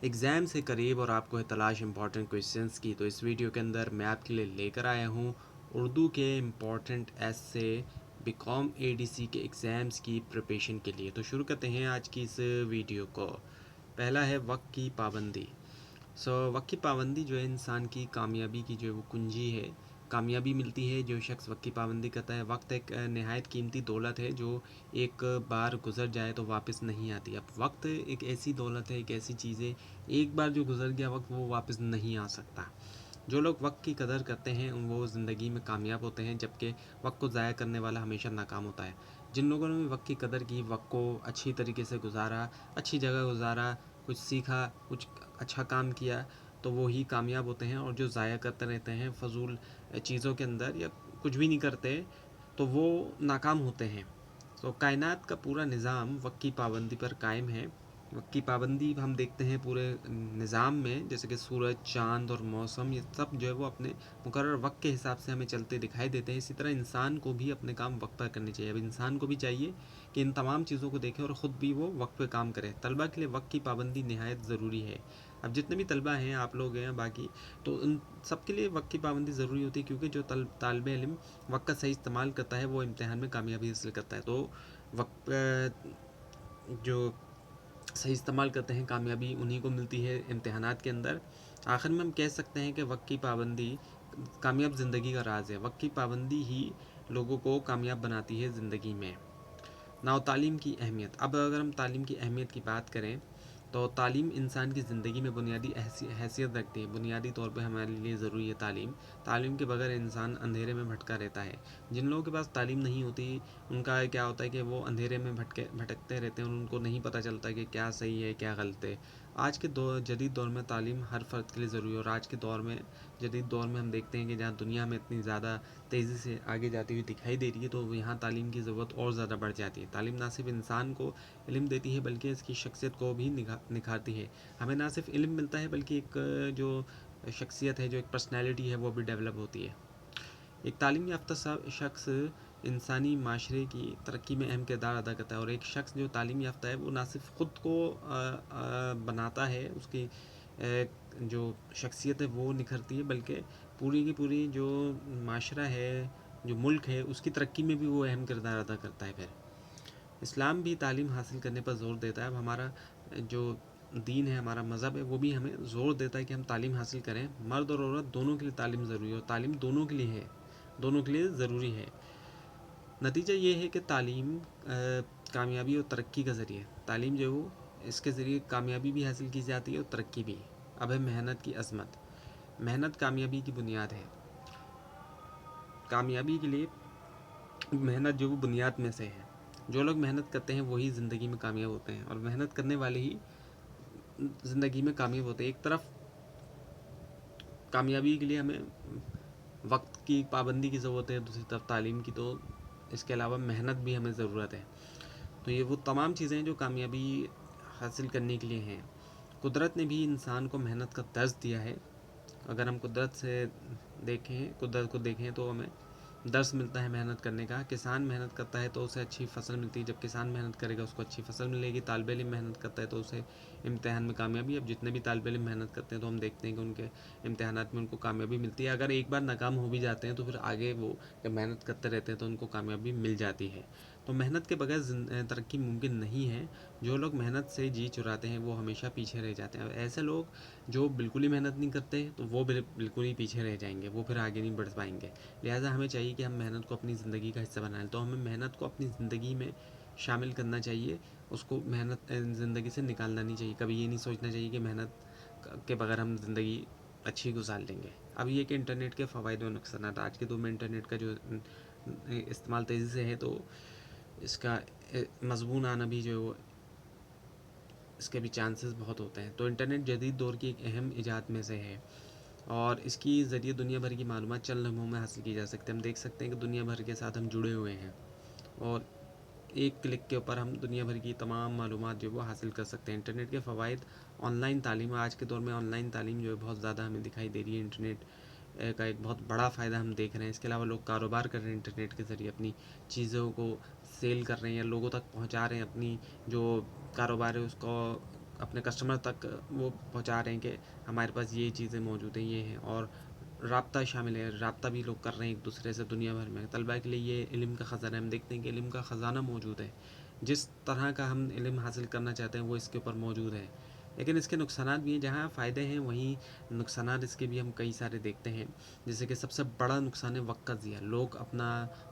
Exam से करीब और आपको है तलाश इम्पॉर्टेंट क्वेश्चंस की, तो इस वीडियो के अंदर मैं आपके लिए लेकर आया हूँ उर्दू के इम्पॉर्टेंट ऐसे बीकॉम एडीसी के एग्ज़ाम्स की प्रिपरेशन के लिए। तो शुरू करते हैं आज की इस वीडियो को। पहला है वक्त की पाबंदी। वक्त की पाबंदी जो है इंसान की कामयाबी की जो है वो कुंजी है। कामयाबी मिलती है जो शख्स वक्त की पाबंदी करता है। वक्त एक नहायत कीमती दौलत है जो एक बार गुजर जाए तो वापस नहीं आती। अब वक्त एक ऐसी दौलत है, एक ऐसी चीज़ है, एक बार जो गुजर गया वक्त वो वापस नहीं आ सकता। जो लोग वक्त की कदर करते हैं वो ज़िंदगी में कामयाब होते हैं, जबकि वक्त को ज़ाया करने वाला हमेशा नाकाम होता है। जिन लोगों ने वक्त की कदर की, वक्त को अच्छी तरीके से गुजारा, अच्छी जगह गुजारा, कुछ सीखा, कुछ अच्छा काम किया, तो वो ही कामयाब होते हैं। और जो ज़ाया करते रहते हैं फ़जूल चीज़ों के अंदर या कुछ भी नहीं करते, तो वो नाकाम होते हैं। कायनात का पूरा निज़ाम वक्त की पाबंदी पर कायम है। वक्त की पाबंदी हम देखते हैं पूरे निज़ाम में, जैसे कि सूरज, चाँद और मौसम, ये सब जो है वो अपने मुकर्रर वक्त के हिसाब से हमें चलते दिखाई देते हैं। इसी तरह इंसान को भी अपने काम वक्त पर करने चाहिए। अब इंसान को भी चाहिए कि इन तमाम चीज़ों को देखे और ख़ुद भी वो वक्त पर काम करे। तलबा के लिए वक्त की पाबंदी नहायत ज़रूरी है। अब जितने भी तलबा हैं, आप लोग हैं बाकी, तो उन सब के लिए वक्त की पाबंदी ज़रूरी होती है, क्योंकि जो तालिब इल्म वक्त का सही इस्तेमाल करता है वो इम्तिहान में कामयाबी हासिल करता है। तो वक्त जो सही इस्तेमाल करते हैं, कामयाबी उन्हीं को मिलती है इम्तिहानात के अंदर। आखिर में हम कह सकते हैं कि वक्त की पाबंदी कामयाब ज़िंदगी का राज है। वक्त की पाबंदी ही लोगों को कामयाब बनाती है ज़िंदगी में। नाउ तालीम की अहमियत। अब अगर हम तालीम की अहमियत की बात करें तो तालीम इंसान की ज़िंदगी में बुनियादी हैसियत रखती है। बुनियादी तौर पे हमारे लिए ज़रूरी है तालीम। तालीम के बगैर इंसान अंधेरे में भटका रहता है। जिन लोगों के पास तालीम नहीं होती, उनका क्या होता है कि वो अंधेरे में भटकते रहते हैं और उनको नहीं पता चलता कि क्या सही है क्या गलत है। आज के जदीद दौर में तालीम हर फ़र्द के लिए ज़रूरी है। और आज के दौर में, जदीद दौर में हम देखते हैं कि जहाँ दुनिया में इतनी ज़्यादा तेज़ी से आगे जाती हुई दिखाई दे रही है, तो यहाँ तालीम की ज़रूरत और ज़्यादा बढ़ जाती है। तालीम ना सिर्फ इंसान को इल्म देती है बल्कि इसकी शख्सियत को भी निखारती है। हमें ना सिर्फ इल्म मिलता है बल्कि एक जो शख्सियत है, जो एक पर्सनैलिटी है, वो भी डेवलप होती है। एक तालीम याफ्ता शख्स इंसानी माशरे की तरक्की में अहम किरदार अदा करता है। और एक शख्स जो तालीम याफ्ता है वो ना सिर्फ ख़ुद को बनाता है, उसकी जो शख्सियत है वो निखरती है, बल्कि पूरी की पूरी जो माशरा है, जो मुल्क है, उसकी तरक्की में भी वो अहम किरदार अदा करता है। फिर इस्लाम भी तालीम हासिल करने पर ज़ोर देता है। अब हमारा जो दीन है, हमारा मज़हब है, वो भी हमें ज़ोर देता है कि हम तालीम हासिल करें। मर्द और औरत दोनों के लिए तालीम ज़रूरी है, और तालीम दोनों के लिए है, दोनों के लिए ज़रूरी है। नतीजा ये है कि तालीम कामयाबी और तरक्की का ज़रिए, तालीम जो है वो इसके ज़रिए कामयाबी भी हासिल की जाती है और तरक्की भी। अब है मेहनत की अज़मत। मेहनत कामयाबी की बुनियाद है। कामयाबी के लिए मेहनत जो वो बुनियाद में से है। जो लोग मेहनत करते हैं वही ज़िंदगी में कामयाब होते हैं, और मेहनत करने वाले ही ज़िंदगी में कामयाब होते हैं। एक तरफ कामयाबी के लिए हमें वक्त की पाबंदी की ज़रूरत है, दूसरी तरफ तालीम की, तो इसके अलावा मेहनत भी हमें ज़रूरत है। तो ये वो तमाम चीज़ें हैं जो कामयाबी हासिल करने के लिए हैं। कुदरत ने भी इंसान को मेहनत का दर्ज दिया है। अगर हम कुदरत को देखें तो हमें दर्स मिलता है मेहनत करने का। किसान मेहनत करता है तो उसे अच्छी फसल मिलती है। जब किसान मेहनत करेगा उसको अच्छी फसल मिलेगी। तालिब इल्म मेहनत करता है तो उसे इम्तिहान में कामयाबी। अब जितने भी तालिब इल्म मेहनत करते हैं तो हम देखते हैं कि उनके इम्तिहानात में उनको कामयाबी मिलती है। अगर एक बार नाकाम हो भी जाते हैं तो फिर आगे वो जब मेहनत करते रहते हैं तो उनको कामयाबी मिल जाती है। तो मेहनत के बगैर तरक्की मुमकिन नहीं है। जो लोग मेहनत से जी चुराते हैं वो हमेशा पीछे रह जाते हैं। ऐसे लोग जो बिल्कुल ही मेहनत नहीं करते तो वो बिल्कुल ही पीछे रह जाएंगे, वो फिर आगे नहीं बढ़ पाएंगे। लिहाजा हमें चाहिए कि हम मेहनत को अपनी ज़िंदगी का हिस्सा बनाएं। तो हमें मेहनत को अपनी ज़िंदगी में शामिल करना चाहिए, उसको मेहनत ज़िंदगी से निकालना नहीं चाहिए। कभी ये नहीं सोचना चाहिए कि मेहनत के बगैर हम ज़िंदगी अच्छी गुजार लेंगे। अब ये कि इंटरनेट के फ़वाइद और नुकसान। आज के दौर में इंटरनेट का जो इस्तेमाल तेज़ी से है, तो इसका मजबून आना भी जो है वो, इसके भी चांसेस बहुत होते हैं। तो इंटरनेट जदीद दौर की एक अहम इजाद में से है, और इसकी ज़रिए दुनिया भर की मालूमात चंद लम्हों में हासिल की जा सकती है। हम देख सकते हैं कि दुनिया भर के साथ हम जुड़े हुए हैं, और एक क्लिक के ऊपर हम दुनिया भर की तमाम मालूमात जो वो हासिल कर सकते हैं। इंटरनेट के फ़वाइद। ऑनलाइन तालीम। आज के दौर में ऑनलाइन तालीम जो है बहुत ज़्यादा हमें दिखाई दे रही है। इंटरनेट का एक बहुत बड़ा फ़ायदा हम देख रहे हैं। इसके अलावा लोग कारोबार कर रहे हैं इंटरनेट के ज़रिए, अपनी चीज़ों को सेल कर रहे हैं या लोगों तक पहुंचा रहे हैं। अपनी जो कारोबार है उसको اپنے کسٹمر تک وہ پہنچا رہے ہیں کہ ہمارے پاس یہ چیزیں موجود ہیں، یہ ہیں، اور رابطہ شامل ہے، رابطہ بھی لوگ کر رہے ہیں ایک دوسرے سے دنیا بھر میں. طلباء کے لیے یہ علم کا خزانہ ہے. ہم دیکھتے ہیں کہ علم کا خزانہ موجود ہے، جس طرح کا ہم علم حاصل کرنا چاہتے ہیں وہ اس کے اوپر موجود ہے. لیکن اس کے نقصانات بھی ہیں. جہاں فائدے ہیں وہیں نقصانات اس کے بھی ہم کئی سارے دیکھتے ہیں. جیسے کہ سب سے بڑا نقصان ہے وقت کا ضیاع. لوگ اپنا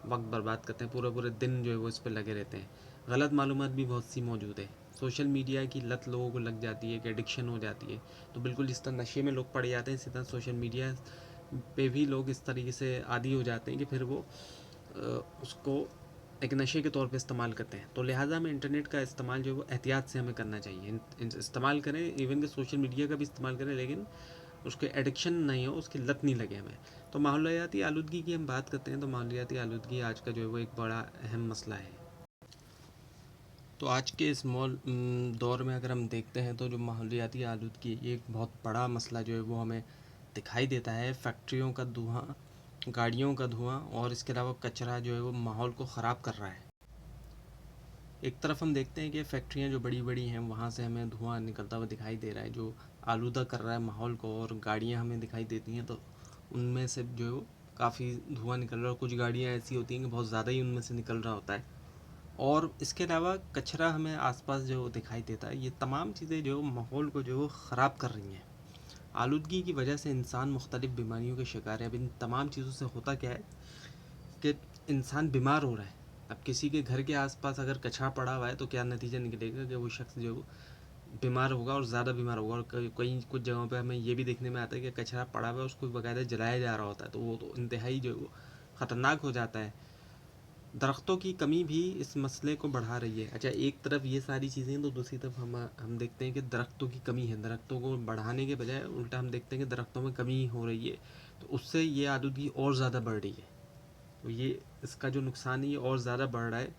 وقت برباد کرتے ہیں، پورے پورے دن جو ہے وہ اس پہ لگے رہتے ہیں. غلط معلومات بھی بہت سی موجود ہے. سوشل میڈیا کی لت لوگوں کو لگ جاتی ہے، کہ ایڈکشن ہو جاتی ہے. تو بالکل جس طرح نشے میں لوگ پڑ جاتے ہیں، اسی طرح سوشل میڈیا پہ بھی لوگ اس طریقے سے عادی ہو جاتے ہیں کہ پھر وہ اس کو ایک نشے کے طور پہ استعمال کرتے ہیں. تو لہٰذا ہمیں انٹرنیٹ کا استعمال جو ہے وہ احتیاط سے ہمیں کرنا چاہیے. استعمال کریں، ایون کہ سوشل میڈیا کا بھی استعمال کریں، لیکن اس کے ایڈکشن نہیں ہو، اس کی لت نہیں لگے ہمیں. تو ماحولیاتی آلودگی کی ہم بات کرتے ہیں، تو ماحولیاتی آلودگی آج کا جو ہے وہ ایک بڑا اہم مسئلہ ہے. تو آج کے اس دور میں اگر ہم دیکھتے ہیں تو جو ماحولیاتی آلودگی یہ ایک بہت بڑا مسئلہ جو ہے وہ ہمیں دکھائی دیتا ہے. فیکٹریوں کا دھواں، گاڑیوں کا دھواں، اور اس کے علاوہ کچرا جو ہے وہ ماحول کو خراب کر رہا ہے. ایک طرف ہم دیکھتے ہیں کہ فیکٹریاں جو بڑی بڑی ہیں وہاں سے ہمیں دھواں نکلتا ہوا دکھائی دے رہا ہے، جو آلودہ کر رہا ہے ماحول کو. اور گاڑیاں ہمیں دکھائی دیتی ہیں تو ان میں سے جو ہے وہ کافی دھواں نکل رہا ہے. اور کچھ گاڑیاں ایسی ہوتی ہیں کہ بہت زیادہ ہی ان میں سے نکل رہا ہوتا ہے. اور اس کے علاوہ کچرا ہمیں آس پاس جو دکھائی دیتا ہے. یہ تمام چیزیں جو ماحول کو جو خراب کر رہی ہیں. آلودگی کی وجہ سے انسان مختلف بیماریوں کے شکار ہے. اب ان تمام چیزوں سے ہوتا کیا ہے کہ انسان بیمار ہو رہا ہے. اب کسی کے گھر کے آس پاس اگر کچرا پڑا ہوا ہے تو کیا نتیجہ نکلے گا کہ وہ شخص جو بیمار ہوگا، اور زیادہ بیمار ہوگا. اور کئی کچھ جگہوں پہ ہمیں یہ بھی دیکھنے میں آتا ہے کہ کچرا پڑا ہوا ہے اس کو باقاعدہ جلایا جا رہا ہوتا ہے. تو وہ تو انتہائی جو خطرناک ہو جاتا ہے. درختوں کی کمی بھی اس مسئلے کو بڑھا رہی ہے. اچھا، ایک طرف یہ ساری چیزیں ہیں تو دوسری طرف ہم دیکھتے ہیں کہ درختوں کی کمی ہے. درختوں کو بڑھانے کے بجائے الٹا ہم دیکھتے ہیں کہ درختوں میں کمی ہو رہی ہے. تو اس سے یہ آلودگی اور زیادہ بڑھ رہی ہے. تو یہ اس کا جو نقصان ہے یہ اور زیادہ بڑھ رہا ہے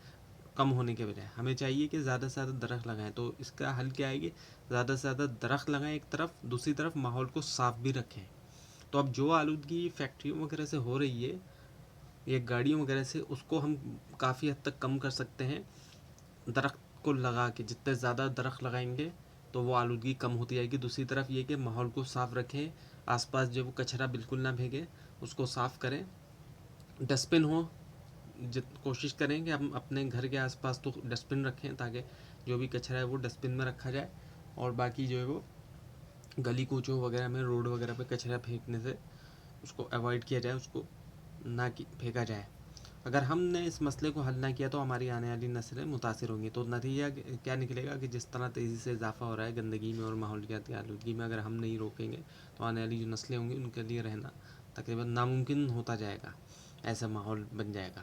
کم ہونے کے بجائے. ہمیں چاہیے کہ زیادہ سے زیادہ درخت لگائیں. تو اس کا حل کیا ہے کہ زیادہ سے زیادہ درخت لگائیں ایک طرف، دوسری طرف ماحول کو صاف بھی رکھیں. تو اب جو آلودگی فیکٹریوں وغیرہ سے ہو رہی ہے یا گاڑیوں وغیرہ سے، اس کو ہم کافی حد تک کم کر سکتے ہیں درخت کو لگا کے. جتنے زیادہ درخت لگائیں گے تو وہ آلودگی کم ہوتی جائے گی. دوسری طرف یہ کہ ماحول کو صاف رکھیں، آس پاس جو وہ کچرا بالکل نہ پھینکیں، اس کو صاف کریں. ڈسٹ بن ہو، کوشش کریں کہ ہم اپنے گھر کے آس پاس تو ڈسٹ بن رکھیں تاکہ جو بھی کچرا ہے وہ ڈسٹ بن میں رکھا جائے. اور باقی جو ہے وہ گلی کوچوں وغیرہ میں، روڈ وغیرہ پہ کچرا پھینکنے سے اس کو اوائڈ کیا جائے، اس کو نہ پھینکا جائے. اگر ہم نے اس مسئلے کو حل نہ کیا تو ہماری آنے والی نسلیں متاثر ہوں گی. تو نتیجہ کیا نکلے گا کہ جس طرح تیزی سے اضافہ ہو رہا ہے گندگی میں اور ماحولیاتی آلودگی میں، اگر ہم نہیں روکیں گے تو آنے والی جو نسلیں ہوں گی ان کے لیے رہنا تقریباً ناممکن ہوتا جائے گا. ایسا ماحول بن جائے گا.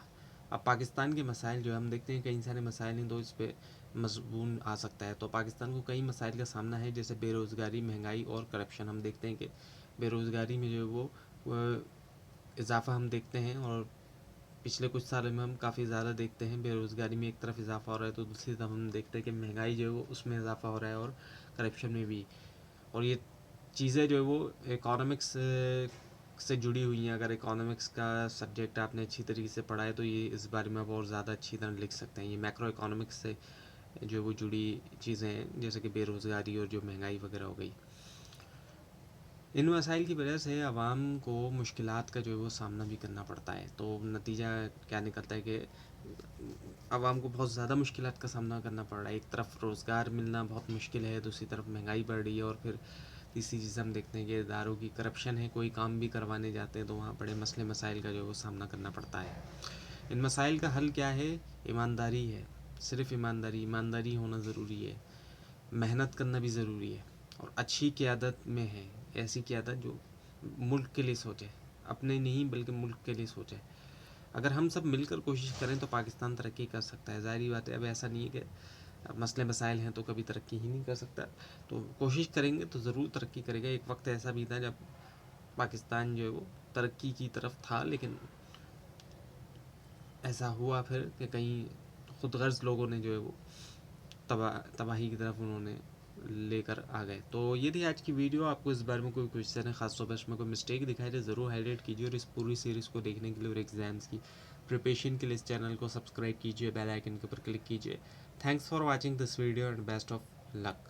اب پاکستان کے مسائل جو ہم دیکھتے ہیں، کئی سارے مسائل ہیں تو اس پہ مضمون آ سکتا ہے. تو پاکستان کو کئی مسائل کا سامنا ہے، جیسے بے روزگاری، مہنگائی اور کرپشن. ہم دیکھتے ہیں کہ بے روزگاری میں جو ہے وہ اضافہ ہم دیکھتے ہیں، اور پچھلے کچھ سالوں میں ہم کافی زیادہ دیکھتے ہیں بے روزگاری میں ایک طرف اضافہ ہو رہا ہے، تو دوسری طرف ہم دیکھتے ہیں کہ مہنگائی جو ہے وہ اس میں اضافہ ہو رہا ہے، اور کرپشن میں بھی. اور یہ چیزیں جو ہے وہ اکانومکس سے جڑی ہوئی ہیں. اگر اکانومکس کا سبجیکٹ آپ نے اچھی طریقے سے پڑھا ہے تو یہ اس بارے میں آپ اور زیادہ اچھی طرح لکھ سکتے ہیں. یہ میکرو اکانومکس سے جو وہ جڑی چیزیں ہیں، جیسے کہ بے روزگاری اور جو مہنگائی وغیرہ ہو گئی. ان مسائل کی وجہ سے عوام کو مشکلات کا جو ہے وہ سامنا بھی کرنا پڑتا ہے. تو نتیجہ کیا نکلتا ہے کہ عوام کو بہت زیادہ مشکلات کا سامنا کرنا پڑ رہا ہے. ایک طرف روزگار ملنا بہت مشکل ہے، دوسری طرف مہنگائی بڑھ رہی ہے، اور پھر تیسری چیز ہم دیکھتے ہیں کہ اداروں کی کرپشن ہے. کوئی کام بھی کروانے جاتے ہیں تو وہاں بڑے مسئلے مسائل کا جو ہے وہ سامنا کرنا پڑتا ہے. ان مسائل کا حل کیا ہے؟ ایمانداری ہے. صرف ایمانداری ہونا ضروری ہے. محنت کرنا بھی ضروری ہے، اور اچھی قیادت میں ہے. ایسی قیادت جو ملک کے لیے سوچے، اپنے نہیں بلکہ ملک کے لیے سوچے. اگر ہم سب مل کر کوشش کریں تو پاکستان ترقی کر سکتا ہے. ظاہری بات ہے، اب ایسا نہیں ہے کہ مسئلے مسائل ہیں تو کبھی ترقی ہی نہیں کر سکتا. تو کوشش کریں گے تو ضرور ترقی کرے گا. ایک وقت ایسا بھی تھا جب پاکستان جو ہے وہ ترقی کی طرف تھا، لیکن ایسا ہوا پھر کہ کہیں خود غرض لوگوں نے جو ہے وہ تباہی کی طرف انہوں نے لے کر آ گئے. تو یہ تھی آج کی ویڈیو. آپ کو اس بارے میں کوئی کوشچن ہے، خاص طور پر اس میں کوئی مسٹیک دکھائی دے، ضرور ہائی لائٹ کیجیے. اور اس پوری سیریز کو دیکھنے کے لیے اور ایگزامس کی پریپریشن کے لیے اس چینل کو سبسکرائب کیجیے، بیل آئکن کے اوپر کلک کیجیے. Thanks for watching this video and best of look.